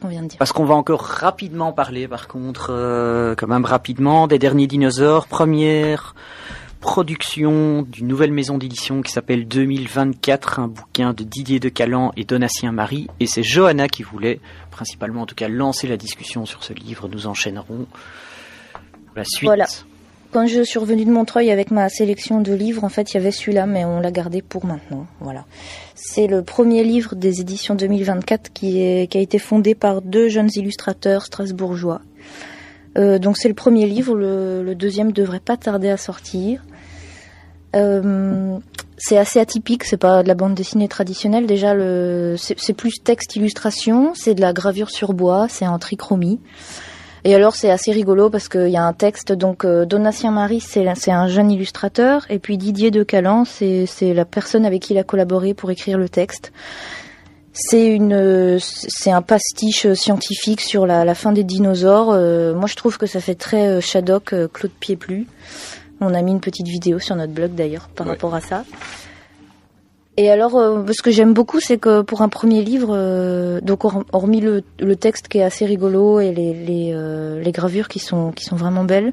qu'on vient de dire. Parce qu'on va encore rapidement parler, par contre, quand même rapidement, des Derniers Dinosaures, première production d'une nouvelle maison d'édition qui s'appelle 2024, un bouquin de Didier de Calan et Donatien Marie, et c'est Johanna qui voulait, principalement en tout cas, lancer la discussion sur ce livre. Nous enchaînerons la suite. Voilà. Quand je suis revenue de Montreuil avec ma sélection de livres, en fait, il y avait celui-là, mais on l'a gardé pour maintenant. Voilà. C'est le premier livre des éditions 2024 qui a été fondé par 2 jeunes illustrateurs strasbourgeois. Donc c'est le premier livre, le deuxième devrait pas tarder à sortir. C'est assez atypique, c'est pas de la bande dessinée traditionnelle. Déjà, c'est plus texte illustration, c'est de la gravure sur bois, c'est en trichromie. Et alors c'est assez rigolo parce qu'il y a un texte, donc Donatien Marie c'est un jeune illustrateur, et puis Didier de Calan c'est la personne avec qui il a collaboré pour écrire le texte. C'est un pastiche scientifique sur la fin des dinosaures. Moi je trouve que ça fait très Shadok, Claude Pieplu. On a mis une petite vidéo sur notre blog d'ailleurs par rapport à ça. Et alors, ce que j'aime beaucoup, c'est que pour un premier livre, donc hormis le texte qui est assez rigolo et les gravures qui sont vraiment belles,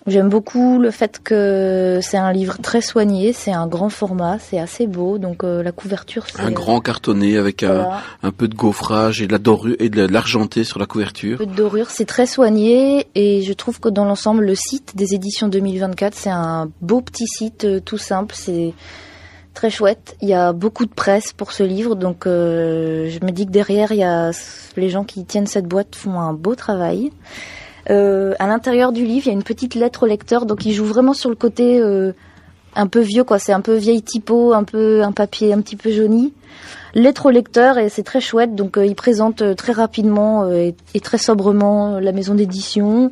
j'aime beaucoup le fait que c'est un livre très soigné, c'est un grand format, c'est assez beau, donc la couverture c'est... Un grand cartonné avec voilà. un peu de gaufrage et de la dorure et de l'argenté sur la couverture. Un peu de dorure, c'est très soigné, et je trouve que dans l'ensemble, le site des éditions 2024, c'est un beau petit site tout simple, c'est... très chouette. Il y a beaucoup de presse pour ce livre, donc je me dis que derrière, il y a les gens qui tiennent cette boîte font un beau travail. À l'intérieur du livre, il y a une petite lettre au lecteur, donc il joue vraiment sur le côté un peu vieux, quoi. C'est un peu vieille typo, un papier un petit peu jauni. Lettre au lecteur, et c'est très chouette. Donc il présente très rapidement et très sobrement la maison d'édition.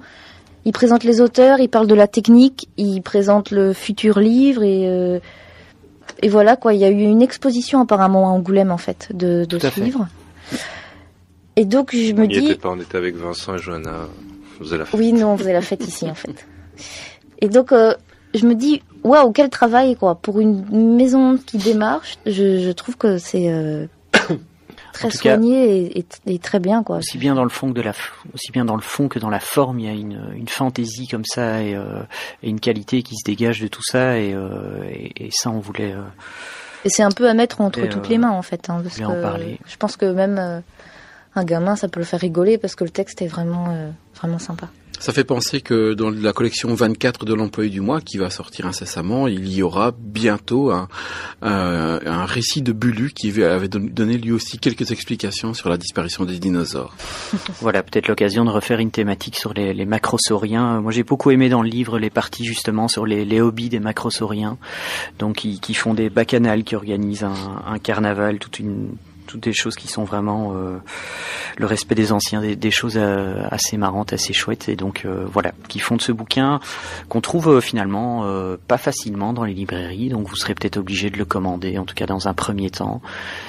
Il présente les auteurs, il parle de la technique, il présente le futur livre et voilà quoi, il y a eu une exposition apparemment à Angoulême en fait de ce livre. Et donc je me dis... On était avec Vincent et Johanna, on faisait la fête. Oui, non, on faisait la fête ici en fait. Et donc je me dis, waouh, quel travail quoi, pour une maison qui démarre, je trouve que c'est très soigné et très bien quoi. Aussi bien dans le fond que dans la forme, il y a une fantaisie comme ça et une qualité qui se dégage de tout ça et ça on voulait. Et c'est un peu à mettre entre toutes les mains en fait, hein, parce que en parler. Je pense que même un gamin ça peut le faire rigoler parce que le texte est vraiment sympa. Ça fait penser que dans la collection 24 de l'Employé du mois, qui va sortir incessamment, il y aura bientôt un récit de Bulu qui avait donné lui aussi quelques explications sur la disparition des dinosaures. Voilà, peut-être l'occasion de refaire une thématique sur les macrosauriens. Moi, j'ai beaucoup aimé dans le livre les parties justement sur les hobbies des macrosauriens, donc qui font des bacchanales, qui organisent un carnaval, toutes des choses qui sont vraiment le respect des anciens, des choses assez marrantes, assez chouettes, et donc voilà, qui font de ce bouquin qu'on trouve finalement pas facilement dans les librairies, donc vous serez peut-être obligé de le commander, en tout cas dans un premier temps.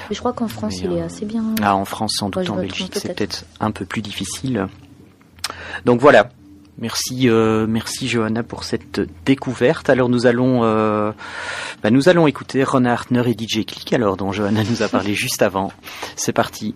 Mais je crois qu'en France il est assez bien. Ah, en France sans doute, en Belgique c'est peut-être un peu plus difficile. Donc voilà. Merci Johanna pour cette découverte. Alors nous allons écouter Ron Hartner et DJ Click, alors dont Johanna nous a parlé juste avant. C'est parti.